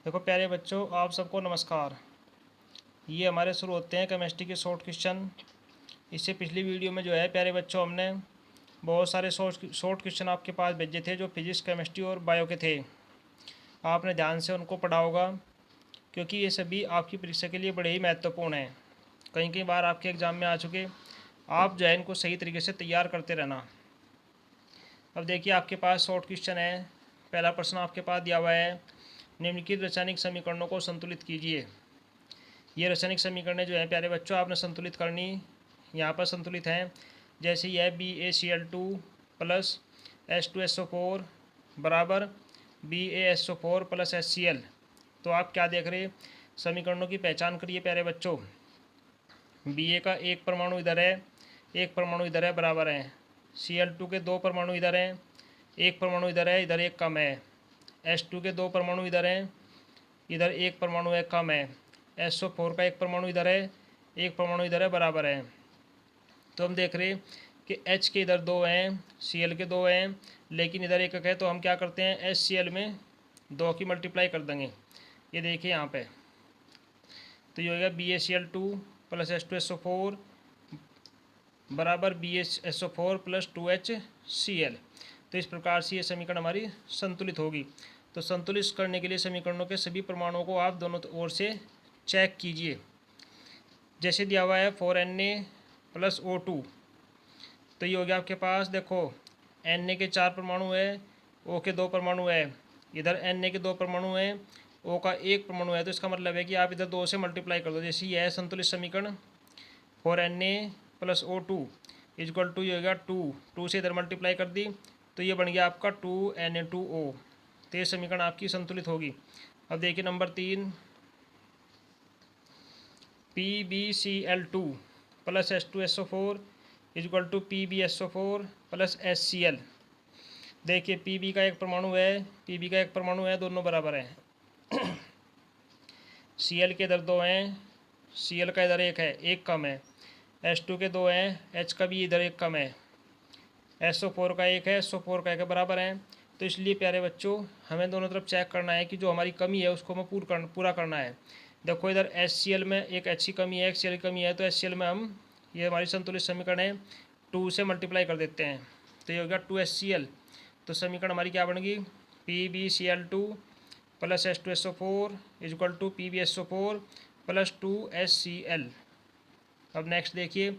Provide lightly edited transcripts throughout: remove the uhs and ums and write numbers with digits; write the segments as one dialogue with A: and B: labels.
A: देखो प्यारे बच्चों, आप सबको नमस्कार। ये हमारे शुरू होते हैं केमिस्ट्री के शॉर्ट क्वेश्चन। इससे पिछली वीडियो में जो है प्यारे बच्चों, हमने बहुत सारे शॉर्ट क्वेश्चन आपके पास भेजे थे जो फिजिक्स, केमिस्ट्री और बायो के थे। आपने ध्यान से उनको पढ़ा होगा, क्योंकि ये सभी आपकी परीक्षा के लिए बड़े ही महत्वपूर्ण हैं। कई कई बार आपके एग्ज़ाम में आ चुके। आप जो है इनको सही तरीके से तैयार करते रहना। अब देखिए, आपके पास शॉर्ट क्वेश्चन है। पहला प्रश्न आपके पास दिया हुआ है, निम्नलिखित रासायनिक समीकरणों को संतुलित कीजिए। ये रासायनिक समीकरण जो है प्यारे बच्चों, आपने संतुलित करनी। यहाँ पर संतुलित हैं, जैसे यह BaCl2 प्लस H2SO4 बराबर BaSO4 प्लस HCl। तो आप क्या देख रहे, समीकरणों की पहचान करिए प्यारे बच्चों। Ba का एक परमाणु इधर है, एक परमाणु इधर है, बराबर है। Cl2 के दो परमाणु इधर हैं, एक परमाणु इधर है, इधर एक कम है। H2 के दो परमाणु इधर हैं, इधर एक परमाणु है, कम है। SO4 का एक परमाणु इधर है, एक परमाणु इधर है, बराबर है। तो हम देख रहे कि H के इधर दो हैं, Cl के दो हैं, लेकिन इधर एक है। तो हम क्या करते हैं, HCl में दो की मल्टीप्लाई कर देंगे। ये देखिए यहाँ पे, तो ये होगा BaCl2 प्लस H2SO4 बराबर BaSO4 प्लस 2HCl। तो इस प्रकार से ये समीकरण हमारी संतुलित होगी। तो संतुलित करने के लिए समीकरणों के सभी परमाणुओं को आप दोनों ओर से चेक कीजिए। जैसे दिया हुआ है 4Na प्लस O2, तो ये हो गया आपके पास। देखो, Na के चार परमाणु है, O के दो परमाणु है, इधर Na के दो परमाणु हैं, O का एक परमाणु है। तो इसका मतलब है कि आप इधर दो से मल्टीप्लाई कर दो। जैसे यह है संतुलित समीकरण 4Na plus O2 equal to ये हो गया 2 से इधर मल्टीप्लाई कर दी, तो ये बन गया आपका 2Na2O। तो ये समीकरण आपकी संतुलित होगी। अब देखिए नंबर 3, PbCl2 plus H2SO4 equal to PbSO4 plus HCl। देखिए Pb का एक परमाणु है, Pb का एक परमाणु है, दोनों बराबर हैं। Cl के इधर दो हैं, Cl का इधर एक है, एक कम है। H2 के दो हैं, H का भी इधर एक कम है। SO4 का एक है, SO4 का एक है, बराबर हैं। तो इसलिए प्यारे बच्चों, हमें दोनों तरफ चेक करना है कि जो हमारी कमी है उसको हमें पूरा करना है। देखो इधर HCl में एक H की कमी है, एक Cl की कमी है, तो HCl में हम, ये हमारी संतुलित समीकरण है, 2 से मल्टीप्लाई कर देते हैं। तो ये हो गया 2HCl। तो समीकरण हमारी क्या बनेगी, PbCl2 plus H2SO4 equal to PbSO4 plus 2HCl। अब नेक्स्ट देखिए,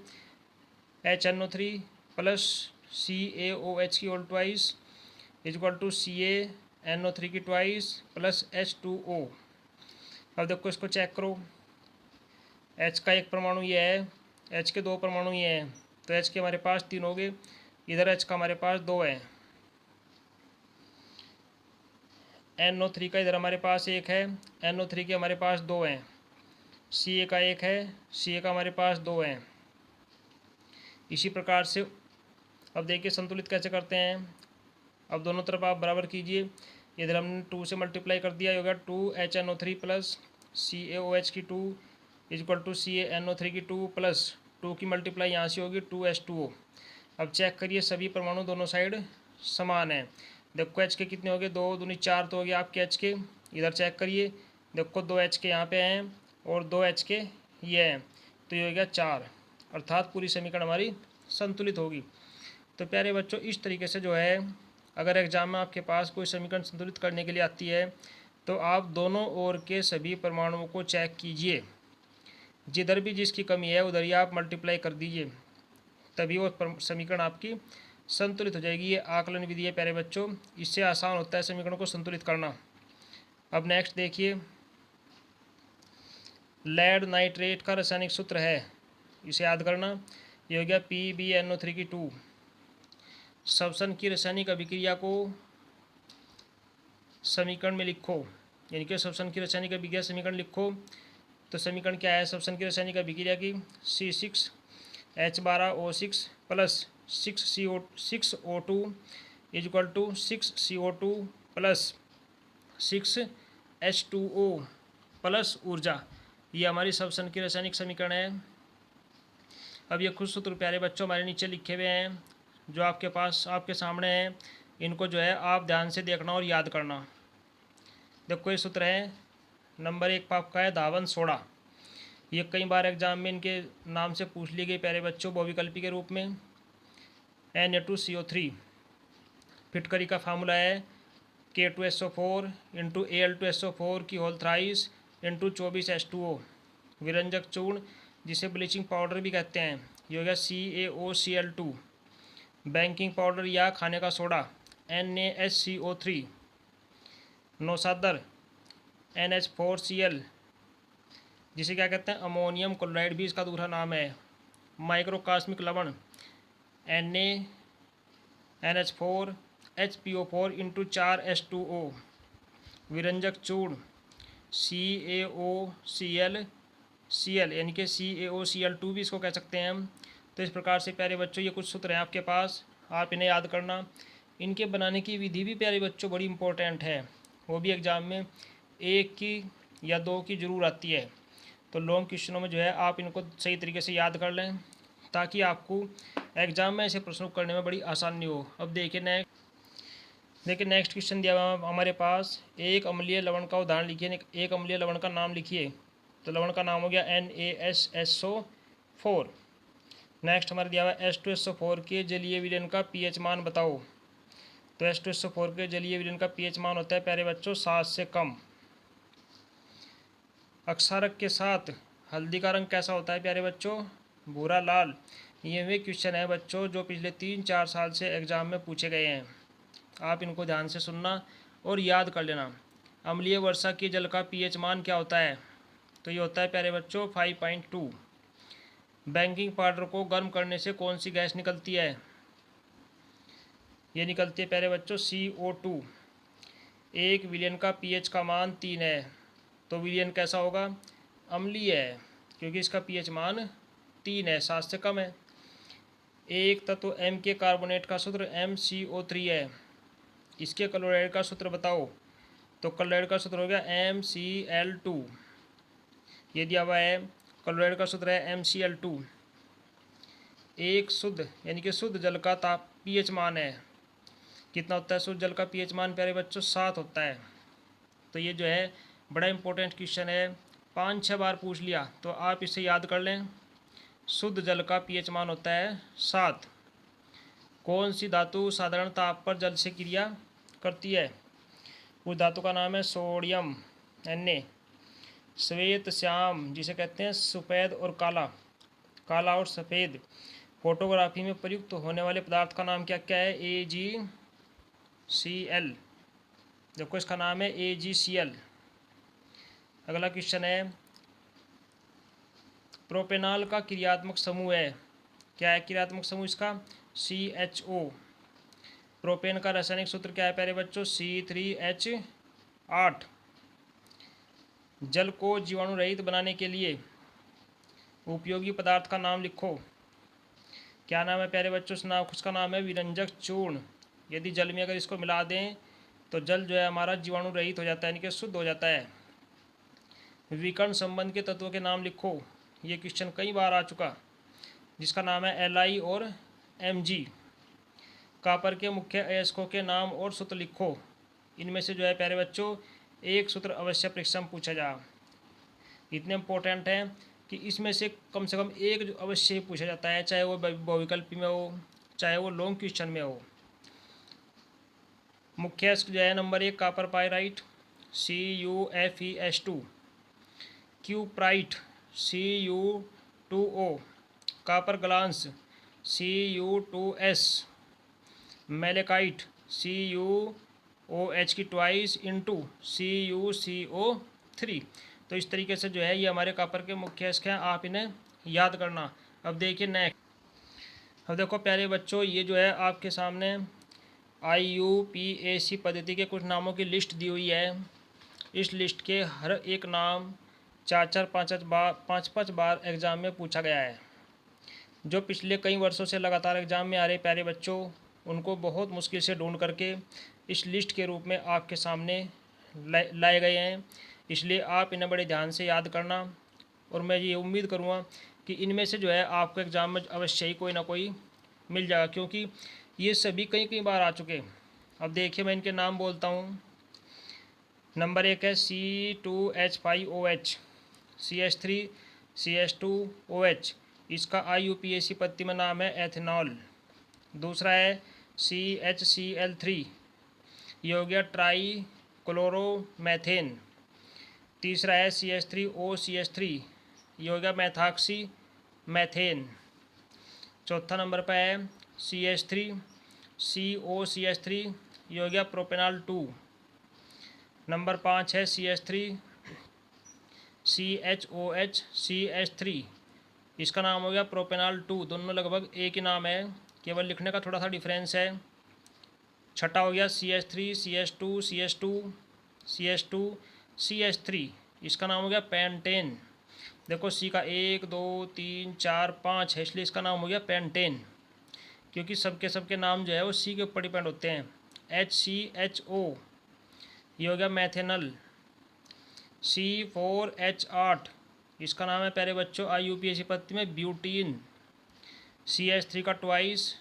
A: HNO3 प्लस CaOH की whole twice equal to CaNO3 की ट्वाइस प्लस H2O। अब देखो इसको चेक करो, H का एक परमाणु ये है, H के दो परमाणु ये हैं, तो H के हमारे पास 3 हो गए, इधर H का हमारे पास 2 है। NO3 का इधर हमारे पास एक है, NO3 के हमारे पास 2 हैं। Ca का एक है, Ca का हमारे पास 2 हैं। इसी प्रकार से अब देखिए संतुलित कैसे करते हैं। अब दोनों तरफ आप बराबर कीजिए। इधर हमने 2 से मल्टीप्लाई कर दिया, होगा 2HNO3 प्लस CaOH की 2 इजक्वल टू CaNO3 की 2 प्लस 2 की मल्टीप्लाई यहाँ से होगी 2H2O। अब चेक करिए, सभी परमाणु दोनों साइड समान है। देखो H के कितने हो गए, 2 दूनी 4 तो हो गए आपके H के। इधर चेक करिए, देखो 2 H के यहाँ पे हैं और 2 H के ये हैं, तो ये हो गया 4। अर्थात पूरी समीकरण हमारी संतुलित होगी। तो प्यारे बच्चों, इस तरीके से जो है, अगर एग्जाम में आपके पास कोई समीकरण संतुलित करने के लिए आती है, तो आप दोनों ओर के सभी परमाणुओं को चेक कीजिए। जिधर भी जिसकी कमी है उधर ही आप मल्टीप्लाई कर दीजिए, तभी वो समीकरण आपकी संतुलित हो जाएगी। ये आकलन विधि है प्यारे बच्चों, इससे आसान होता है समीकरणों को संतुलित करना। अब नेक्स्ट देखिए, लेड नाइट्रेट का रासायनिक सूत्र है, इसे याद करना। ये हो गया PbNO3 की 2। श्वसन की रासायनिक अभिक्रिया को समीकरण में लिखो, यानी कि श्वसन की रासायनिक अभिक्रिया समीकरण लिखो। तो समीकरण क्या है श्वसन की रासायनिक अभिक्रिया की, C6H12O6 plus 6O2 equal to 6CO2 plus 6H2O plus ऊर्जा। ये हमारी श्वसन की रासायनिक समीकरण है। अब ये कुछ सूत्र प्यारे बच्चों हमारे नीचे लिखे हुए हैं, जो आपके पास आपके सामने हैं। इनको जो है आप ध्यान से देखना और याद करना। देखो ये सूत्र है नंबर 1 पर आपका है धावन सोडा। ये कई बार एग्जाम में इनके नाम से पूछ ली गई प्यारे बच्चों, बहुविकल्पी के रूप में। Na2CO3। फिटकरी का फार्मूला है K2SO4 इंटू Al2SO4 की होल थ्राइस इंटू 24H2O। विरंजक चूर्ण जिसे ब्लीचिंग पाउडर भी कहते हैं, ये हो गया CaOCl2। बेकिंग पाउडर या खाने का सोडा NaHCO3। नौसादर NH4Cl, जिसे क्या कहते हैं अमोनियम क्लोराइड भी इसका दूसरा नाम है। माइक्रोकास्मिक लवण NaNH4HPO4 इंटू 4H2O। विरंजक चूर्ण CaOCl यानी कि CaOCl2 भी इसको कह सकते हैं हम। तो इस प्रकार से प्यारे बच्चों ये कुछ सूत्र हैं आपके पास, आप इन्हें याद करना। इनके बनाने की विधि भी प्यारे बच्चों बड़ी इंपॉर्टेंट है, वो भी एग्ज़ाम में 1 की या 2 की ज़रूर आती है। तो लॉन्ग क्वेश्चनों में जो है आप इनको सही तरीके से याद कर लें ताकि आपको एग्ज़ाम में ऐसे प्रश्नों करने में बड़ी आसानी हो। अब देखिए नेक्स्ट क्वेश्चन दिया हुआ हमारे पास, एक अम्लीय लवण का उदाहरण लिखिए। एक अम्लीय लवण का नाम लिखिए। तो लवण का नाम हो गया NaSSO4। नेक्स्ट हमारे दिया हुआ H2SO4 के जलीय विलयन का pH मान बताओ। तो H2SO4 के जलीय विलयन का pH मान होता है प्यारे बच्चों 7 से कम। अक्षारक के साथ हल्दी का रंग कैसा होता है प्यारे बच्चों, भूरा लाल। ये वे क्वेश्चन है बच्चों जो पिछले 3-4 साल से एग्ज़ाम में पूछे गए हैं, आप इनको ध्यान से सुनना और याद कर लेना। अम्लीय वर्षा के जल का pH मान क्या होता है, तो ये होता है प्यारे बच्चों 5.2। बेकिंग पाउडर को गर्म करने से कौन सी गैस निकलती है, ये निकलती है प्यारे बच्चों CO2। एक विलयन का pH का मान 3 है, तो विलयन कैसा होगा, अम्लीय है, क्योंकि इसका pH मान 3 है, 7 से कम है। एक तत्व M के कार्बोनेट का सूत्र MCO3 है, इसके क्लोराइड का सूत्र बताओ। तो क्लोराइड का सूत्र हो गया MCl2। ये दिया हुआ है, क्लोराइड का सूत्र है MCl2। एक शुद्ध यानी कि शुद्ध जल का pH मान है, कितना होता है शुद्ध जल का pH मान प्यारे बच्चों, 7 होता है। तो ये जो है बड़ा इंपॉर्टेंट क्वेश्चन है, 5-6 बार पूछ लिया तो आप इसे याद कर लें। शुद्ध जल का pH मान होता है 7। कौन सी धातु साधारण ताप पर जल से क्रिया करती है, उस धातु का नाम है सोडियम Na। श्वेत श्याम जिसे कहते हैं सफ़ेद और काला, काला और सफ़ेद, फोटोग्राफी में प्रयुक्त होने वाले पदार्थ का नाम क्या क्या है, AgCl। देखो इसका नाम है AgCl। अगला क्वेश्चन है, प्रोपेनॉल का क्रियात्मक समूह है, क्या है क्रियात्मक समूह इसका, CHO। प्रोपेन का रासायनिक सूत्र क्या है प्यारे बच्चों, C3H8। जल को जीवाणु रहित बनाने के लिए उपयोगी पदार्थ का नाम लिखो। क्या नाम है प्यारे बच्चों, उसका नाम है विरंजक चूर्ण। यदि जल में अगर इसको मिला दें तो जल जो है हमारा जीवाणु रहित हो जाता है, यानी कि शुद्ध हो जाता है। विकर्ण संबंध के तत्वों के नाम लिखो। ये क्वेश्चन कई बार आ चुका, जिसका नाम है Li और Mg। कॉपर के मुख्य अयस्कों के नाम और सूत्र लिखो। इनमें से जो है प्यारे बच्चों एक सूत्र अवश्य परीक्षा में पूछा जा, इतने इम्पोर्टेंट हैं कि इसमें से कम एक जो अवश्य पूछा जाता है, चाहे वो बहुविकल्पी में हो चाहे वो लॉन्ग क्वेश्चन में हो। मुख्य अयस्क जो है number 1 copper pyrite CuFeS2, cuprite Cu2O, copper glance Cu2S, malachite CuOH की ट्वाइस इंटू CuCO3। तो इस तरीके से जो है ये हमारे कॉपर के मुख्य अयस्क हैं, आप इन्हें याद करना। अब देखिए नेक्स्ट, अब देखो प्यारे बच्चों ये जो है आपके सामने IUPAC पद्धति के कुछ नामों की लिस्ट दी हुई है। इस लिस्ट के हर एक नाम 4-5 बार एग्ज़ाम में पूछा गया है। जो पिछले कई वर्षों से लगातार एग्ज़ाम में आ रहे प्यारे बच्चों, उनको बहुत मुश्किल से ढूंढ करके इस लिस्ट के रूप में आपके सामने लाए गए हैं। इसलिए आप इन्हें बड़े ध्यान से याद करना, और मैं ये उम्मीद करूँगा कि इनमें से जो है आपको एग्ज़ाम में अवश्य ही कोई ना कोई मिल जाएगा, क्योंकि ये सभी कई बार आ चुके हैं। अब देखिए मैं इनके नाम बोलता हूँ। नंबर 1 है C2H5OH, CH3CH2OH, इसका IUPAC पत्ती में नाम है एथेनॉल। दूसरा है CHCl3, ये हो गया ट्राई क्लोरोमेथेन। तीसरा है CH3OCH3, ये हो गया मैथाक्सी मैथेन। चौथा नंबर पर है CH3COCH3, ये हो गया प्रोपेनॉल 2। नंबर 5 है CH3CHOHCH3, इसका नाम हो गया प्रोपेनॉल 2। दोनों लगभग एक ही नाम है, केवल लिखने का थोड़ा सा डिफरेंस है। छठा हो गया CH3CH2CH2CH2CH3, इसका नाम हो गया पेंटेन। देखो सी का 1 2 3 4 5 है, इसलिए इसका नाम हो गया पेंटेन, क्योंकि सबके नाम जो है वो सी के ऊपर डिपेंड होते हैं। HCHO, ये हो गया मैथेनल। C4H8, इसका नाम है प्यारे बच्चों IUPAC पत्ती में ब्यूटीन। CH3 का ट्वाइस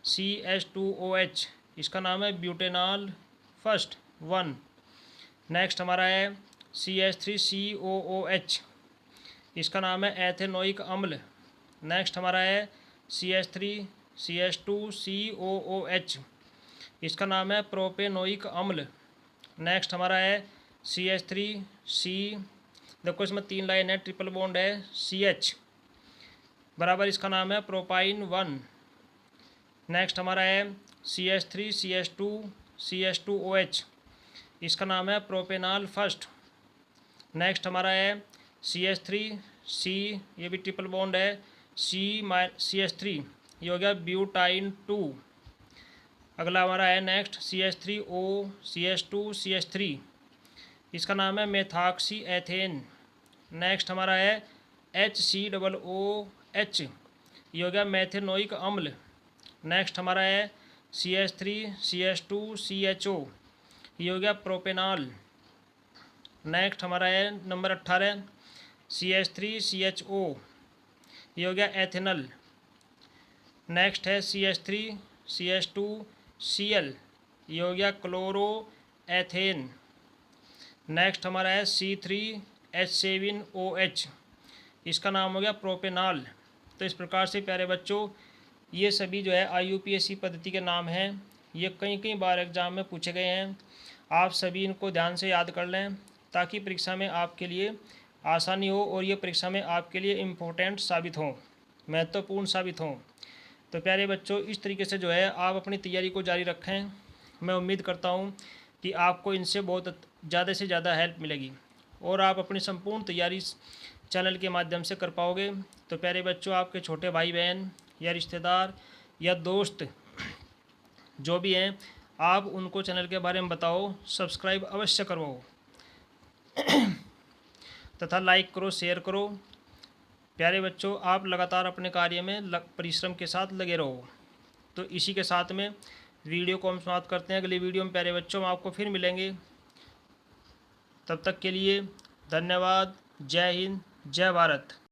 A: CH2OH, इसका नाम है ब्यूटेनॉल फर्स्ट 1। नेक्स्ट हमारा है CH3COOH, इसका नाम है एथेनोइक अम्ल। नेक्स्ट हमारा है CH3CH2COOH, इसका नाम है प्रोपेनोइक अम्ल। नेक्स्ट हमारा है CH3C, देखो इसमें 3 लाइन है, ट्रिपल बॉन्ड है CH बराबर, इसका नाम है प्रोपाइन 1। नेक्स्ट हमारा है CH3CH2CH2OH, इसका नाम है प्रोपेनॉल फर्स्ट। नेक्स्ट हमारा है CH3C, ये भी ट्रिपल बॉन्ड है CH3, ये हो गया ब्यूटाइन 2। अगला हमारा है नेक्स्ट CH3OCH2CH3, इसका नाम है मेथाक्सी एथेन। नेक्स्ट हमारा है HCOOH, ये हो गया मैथेनोइक अम्ल। नेक्स्ट हमारा है CH3CH2CHO, ये हो गया प्रोपेनॉल। नेक्स्ट हमारा है नंबर 18 CH3CHO, ये हो गया एथेनल। नेक्स्ट है CH3CH2Cl, ये हो गया क्लोरो एथेन। नेक्स्ट हमारा है C3H7OH, इसका नाम हो गया प्रोपेनॉल। तो इस प्रकार से प्यारे बच्चों ये सभी जो है IUPAC पद्धति के नाम हैं। ये कई बार एग्ज़ाम में पूछे गए हैं। आप सभी इनको ध्यान से याद कर लें ताकि परीक्षा में आपके लिए आसानी हो और ये परीक्षा में आपके लिए इम्पोर्टेंट साबित हों, महत्वपूर्ण साबित हों। तो प्यारे बच्चों इस तरीके से जो है आप अपनी तैयारी को जारी रखें। मैं उम्मीद करता हूँ कि आपको इनसे बहुत ज़्यादा से ज़्यादा हेल्प मिलेगी और आप अपनी संपूर्ण तैयारी चैनल के माध्यम से कर पाओगे। तो प्यारे बच्चों आपके छोटे भाई बहन या रिश्तेदार या दोस्त जो भी हैं, आप उनको चैनल के बारे में बताओ, सब्सक्राइब अवश्य करो तथा लाइक करो, शेयर करो। प्यारे बच्चों आप लगातार अपने कार्य में परिश्रम के साथ लगे रहो। तो इसी के साथ में वीडियो को हम समाप्त करते हैं। अगली वीडियो में प्यारे बच्चों हम आपको फिर मिलेंगे। तब तक के लिए धन्यवाद। जय हिंद, जय भारत।